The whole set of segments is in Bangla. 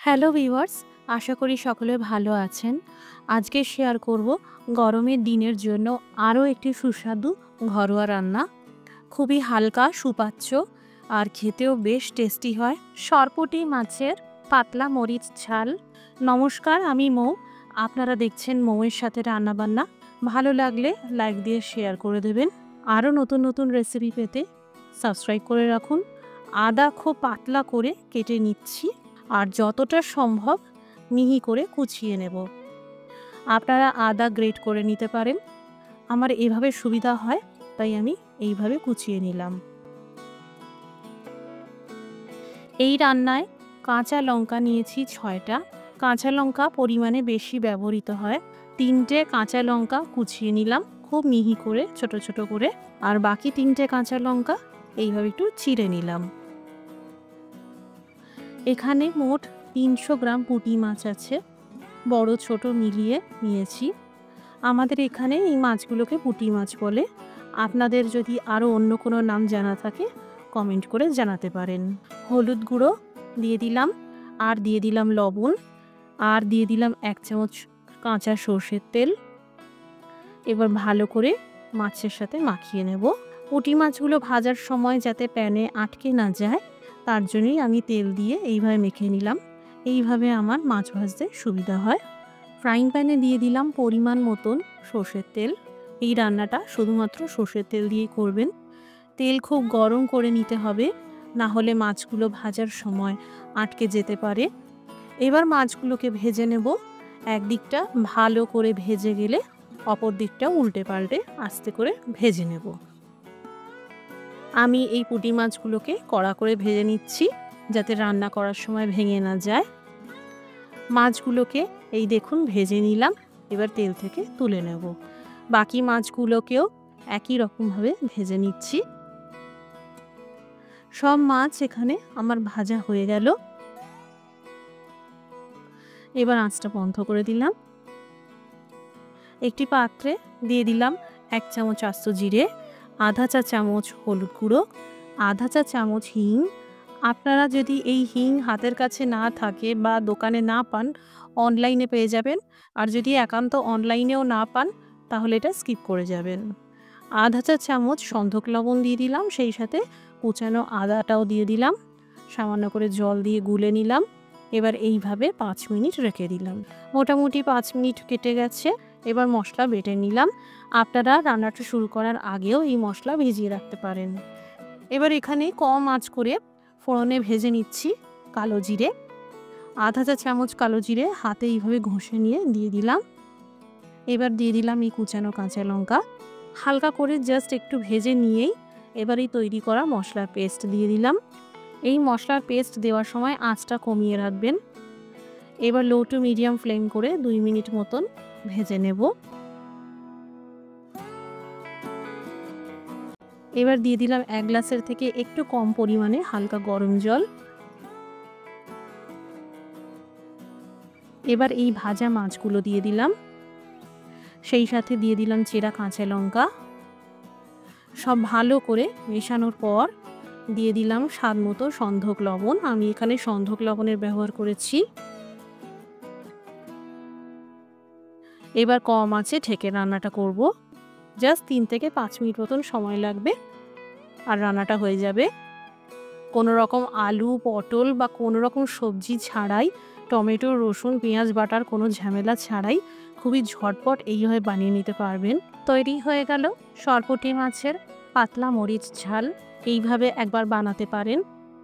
হ্যালো ভিউয়ার্স, আশা করি সকলে ভালো আছেন। আজকে শেয়ার করব গরমের দিনের জন্য আরও একটি সুস্বাদু ঘরোয়া রান্না। খুবই হালকা, সুপাচ্য আর খেতেও বেশ টেস্টি হয়। সরপুঁটি মাছের পাতলা মরিচ ঝাল। নমস্কার, আমি মৌ। আপনারা দেখছেন মৌয়ের সাথে রান্নাবান্না। ভালো লাগলে লাইক দিয়ে শেয়ার করে দেবেন। আরও নতুন নতুন রেসিপি পেতে সাবস্ক্রাইব করে রাখুন। আদা খুব পাতলা করে কেটে নিচ্ছি আর যতটা সম্ভব মিহি করে কুচিয়ে নেব। আপনারা আদা গ্রেট করে নিতে পারেন, আমার এভাবে সুবিধা হয় তাই আমি এইভাবে কুচিয়ে নিলাম। এই রান্নায় কাঁচা লঙ্কা নিয়েছি 6টা। কাঁচা লঙ্কা পরিমাণে বেশি ব্যবহৃত হয়। 3টে কাঁচা লঙ্কা কুচিয়ে নিলাম খুব মিহি করে, ছোট ছোট করে। আর বাকি 3টে কাঁচা লঙ্কা এইভাবে একটু চিড়ে নিলাম। এখানে মোট 300 গ্রাম পুঁটি মাছ আছে, বড় ছোট মিলিয়ে নিয়েছি। আমাদের এখানে এই মাছগুলোকে পুঁটি মাছ বলে। আপনাদের যদি আরও অন্য কোনো নাম জানা থাকে কমেন্ট করে জানাতে পারেন। হলুদ গুঁড়ো দিয়ে দিলাম, আর দিয়ে দিলাম লবণ, আর দিয়ে দিলাম 1 চামচ কাঁচা সর্ষের তেল। এবার ভালো করে মাছের সাথে মাখিয়ে নেব। পুঁটি মাছগুলো ভাজার সময় যাতে প্যানে আটকে না যায় তার জন্যই আমি তেল দিয়ে এইভাবে মেখে নিলাম। এইভাবে আমার মাছ ভাজতে সুবিধা হয়। ফ্রাইং প্যানে দিয়ে দিলাম পরিমাণ মতন সর্ষের তেল। এই রান্নাটা শুধুমাত্র সর্ষের তেল দিয়েই করবেন। তেল খুব গরম করে নিতে হবে, না হলে মাছগুলো ভাজার সময় আটকে যেতে পারে। এবার মাছগুলোকে ভেজে নেব। একদিকটা ভালো করে ভেজে গেলে অপর দিকটা উল্টে পাল্টে আস্তে করে ভেজে নেব। আমি এই পুঁটি মাছগুলোকে কড়া করে ভেজে নিচ্ছি যাতে রান্না করার সময় ভেঙে না যায়। মাছগুলোকে এই দেখুন ভেজে নিলাম। এবার তেল থেকে তুলে নেব। বাকি মাছগুলোকেও একই রকমভাবে ভেজে নিচ্ছি। সব মাছ এখানে আমার ভাজা হয়ে গেল। এবার আঁচটা বন্ধ করে দিলাম। একটি পাত্রে দিয়ে দিলাম 1 চামচ আস্ত জিরে, আধা চা চামচ হলুদ গুঁড়ো, আধা চা চামচ হিং। আপনারা যদি এই হিং হাতের কাছে না থাকে বা দোকানে না পান, অনলাইনে পেয়ে যাবেন। আর যদি একান্ত অনলাইনেও না পান তাহলে এটা স্কিপ করে যাবেন। আধা চা চামচ সন্ধক লবণ দিয়ে দিলাম, সেই সাথে কুচানো আদাটাও দিয়ে দিলাম। সামান্য করে জল দিয়ে গুলে নিলাম। এবার এইভাবে 5 মিনিট রেখে দিলাম। মোটামুটি 5 মিনিট কেটে গেছে। এবার মশলা বেটে নিলাম। আপনারা রান্নাটা শুরু করার আগেও এই মশলা ভিজিয়ে রাখতে পারেন। এবার এখানে কম আঁচ করে ফোড়নে ভেজে নিচ্ছি কালো জিরে। আধা চা চামচ কালো জিরে হাতে এইভাবে ঘষে নিয়ে দিয়ে দিলাম। এবার দিয়ে দিলাম এই কুচানো কাঁচা লঙ্কা। হালকা করে জাস্ট একটু ভেজে নিয়েই এবার এই তৈরি করা মশলার পেস্ট দিয়ে দিলাম। এই মশলার পেস্ট দেওয়ার সময় আঁচটা কমিয়ে রাখবেন। এবার লো টু মিডিয়াম ফ্লেম করে 2 মিনিট মতন ভেজে নেব। এবার দিয়ে দিলাম 1 গ্লাসের থেকে একটু কম পরিমাণে হালকা গরম জল। এবার এই ভাজা মাছগুলো দিয়ে দিলাম, সেই সাথে দিয়ে দিলাম চেরা কাঁচা লঙ্কা। সব ভালো করে মেশানোর পর দিয়ে দিলাম স্বাদ মতো সন্ধক লবণ। আমি এখানে সন্ধক লবণের ব্যবহার করেছি। এবার কম আঁচে ঢেকে রান্নাটা করব। জাস্ট 3 থেকে 5 মিনিট মতন সময় লাগবে আর রান্নাটা হয়ে যাবে। কোনো রকম আলু, পটল বা কোনো রকম সবজি ছাড়াই, টমেটো, রসুন, পেঁয়াজ বাটার কোনো ঝামেলা ছাড়াই খুবই ঝটপট এইভাবে বানিয়ে নিতে পারবেন। তৈরি হয়ে গেল সরপুঁটি মাছের পাতলা মরিচ ঝাল। এইভাবে একবার বানাতে পারেন,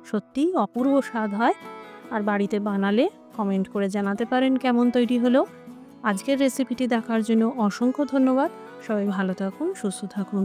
সত্যিই অপূর্ব স্বাদ হয়। আর বাড়িতে বানালে কমেন্ট করে জানাতে পারেন কেমন তৈরি হলো। আজকের রেসিপিটি দেখার জন্য অসংখ্য ধন্যবাদ। সবাই ভালো থাকুন, সুস্থ থাকুন।